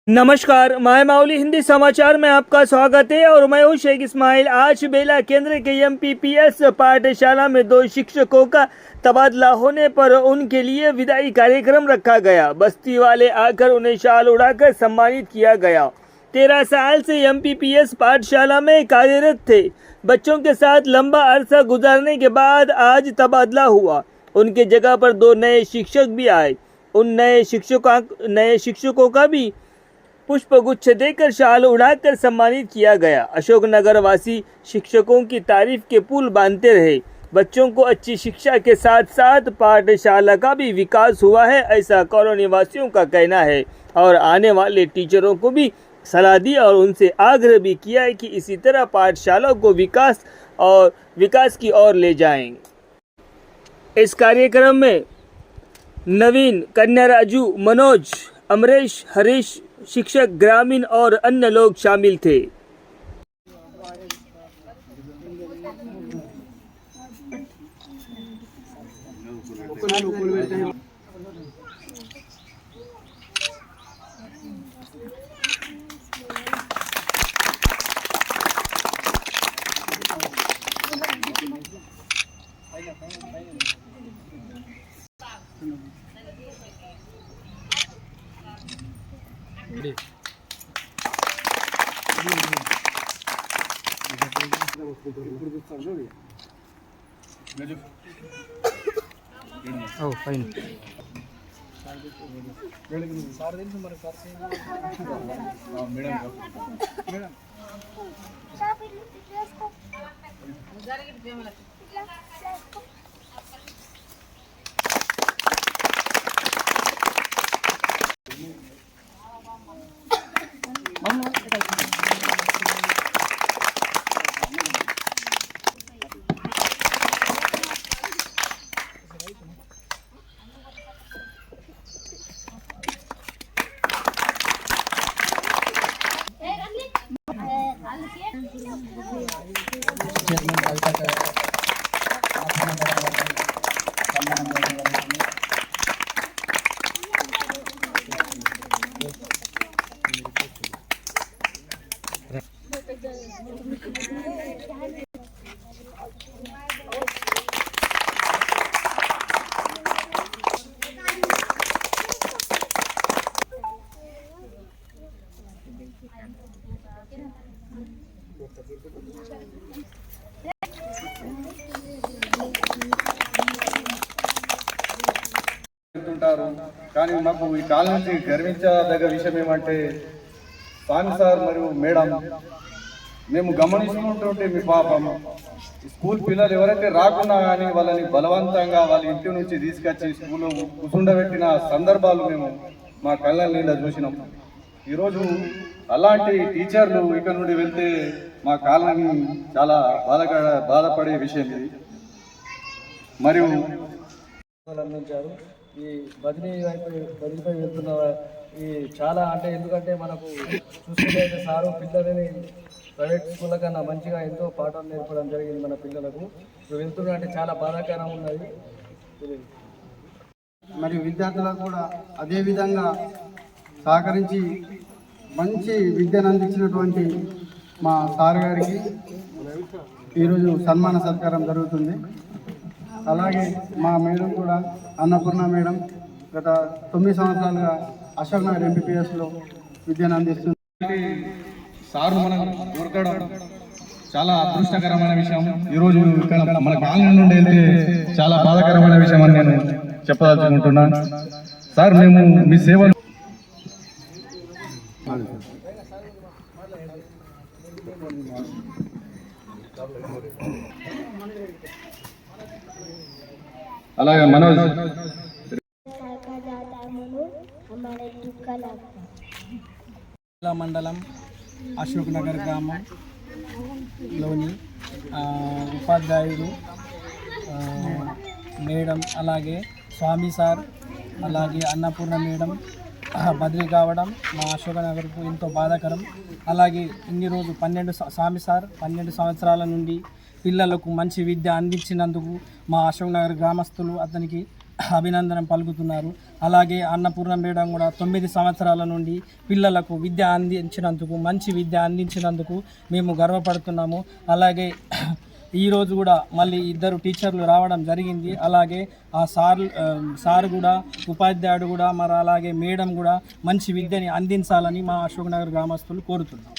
नमस्कार, मैं माउली हिंदी समाचार में आपका स्वागत है और मैं हूं शेख इस्माइल। आज बेला केंद्र के एमपीपीएस पाठशाला में 2 शिक्षकों का तबादला होने पर उनके लिए विदाई कार्यक्रम रखा गया। बस्ती वाले आकर उन्हें शाल उड़ाकर सम्मानित किया गया। 13 साल से एमपीपीएस पाठशाला में कार्यरत थे। बच्चों के साथ लंबा अरसा गुजारने के बाद आज तबादला हुआ। उनके जगह पर 2 नए शिक्षक भी आए। उन नए शिक्षकों का भी पुष्पगुच्छ देकर शाल उड़ाकर सम्मानित किया गया। अशोकनगर वासी शिक्षकों की तारीफ के पुल बांधते रहे। बच्चों को अच्छी शिक्षा के साथ साथ पाठशाला का भी विकास हुआ है, ऐसा कॉलोनी वासियों का कहना है। और आने वाले टीचरों को भी सलाह दी और उनसे आग्रह भी किया है कि इसी तरह पाठशाला को विकास की ओर ले जाएं। इस कार्यक्रम में नवीन, कन्या राजू, मनोज, अमरेश, हरीश, शिक्षक, ग्रामीण और अन्य लोग शामिल थे। కానీ మాకు ఈ కాలం నుంచి గర్వించదగ్గ విషయం ఏమంటే స్వామి సార్ మరియు మేడం మేము గమనిస్తుంటే మీ పాపం స్కూల్ పిల్లలు ఎవరైతే రాకున్నా కానీ వాళ్ళని బలవంతంగా వాళ్ళ ఇంటి నుంచి తీసుకొచ్చి స్కూల్లో కూర్చుండబెట్టిన సందర్భాలు మేము మా కళ్ళ నీళ్ళ చూసినాం. ఈరోజు అలాంటి టీచర్లు ఇక్కడ నుండి వెళ్తే మా కాలాన్ని చాలా బాధపడే విషయం ఇది. మరియు అందించారు. ఈ బదిలీపై వెళ్తున్న ఈ చాలా అంటే ఎందుకంటే మనకు చూసుకుంటే సారు పిల్లలని ప్రైవేట్ స్కూళ్ళ కన్నా మంచిగా ఎంతో పాఠాలు నేర్పడం జరిగింది మన పిల్లలకు. ఇప్పుడు వెళ్తున్నా అంటే చాలా బాధాకరం ఉన్నది. మరియు విద్యార్థులకు కూడా అదేవిధంగా సహకరించి మంచి విద్యను అందించినటువంటి మా సార్ గారికి ఈరోజు సన్మాన సత్కారం జరుగుతుంది. అలాగే మా మేడం కూడా అన్నపూర్ణ మేడం గత 9 సంవత్సరాలుగా అశోక్ నగర్ ఎంపీపీఎస్లో విద్యను అందిస్తుంది. సారు మనం దొరకడం చాలా అదృష్టకరమైన విషయం. ఈరోజు ఇక్కడ మన కాలనీ నుండి వెళ్తే చాలా బాధాకరమైన విషయం అని నేను చెప్పదలుచుకుంటున్నాను. సార్ మేము మీ సేవలు అలాగే మనోజ్ మండలం అశోక్ నగర్ గ్రామంలోని ఉపాధ్యాయుడు మేడం, అలాగే స్వామి సార్, అలాగే అన్నపూర్ణ మేడం బదిలీ కావడం మా అశోక్ నగర్కు ఎంతో బాధాకరం. అలాగే ఇన్ని రోజు స్వామి సార్ 12 సంవత్సరాల నుండి పిల్లలకు మంచి విద్య అందించినందుకు మా అశోక్ నగర్ గ్రామస్తులు అతనికి అభినందన పలుకుతున్నారు. అలాగే అన్నపూర్ణ మేడం కూడా 9 సంవత్సరాల నుండి పిల్లలకు విద్య అందించినందుకు, మంచి విద్య అందించినందుకు మేము గర్వపడుతున్నాము. అలాగే ఈరోజు కూడా మళ్ళీ 2 టీచర్లు రావడం జరిగింది. అలాగే ఆ సార్ కూడా, ఉపాధ్యాయుడు కూడా, మరి అలాగే మేడం కూడా మంచి విద్యని అందించాలని మా అశోక్ నగర్ గ్రామస్తులు కోరుతున్నాం.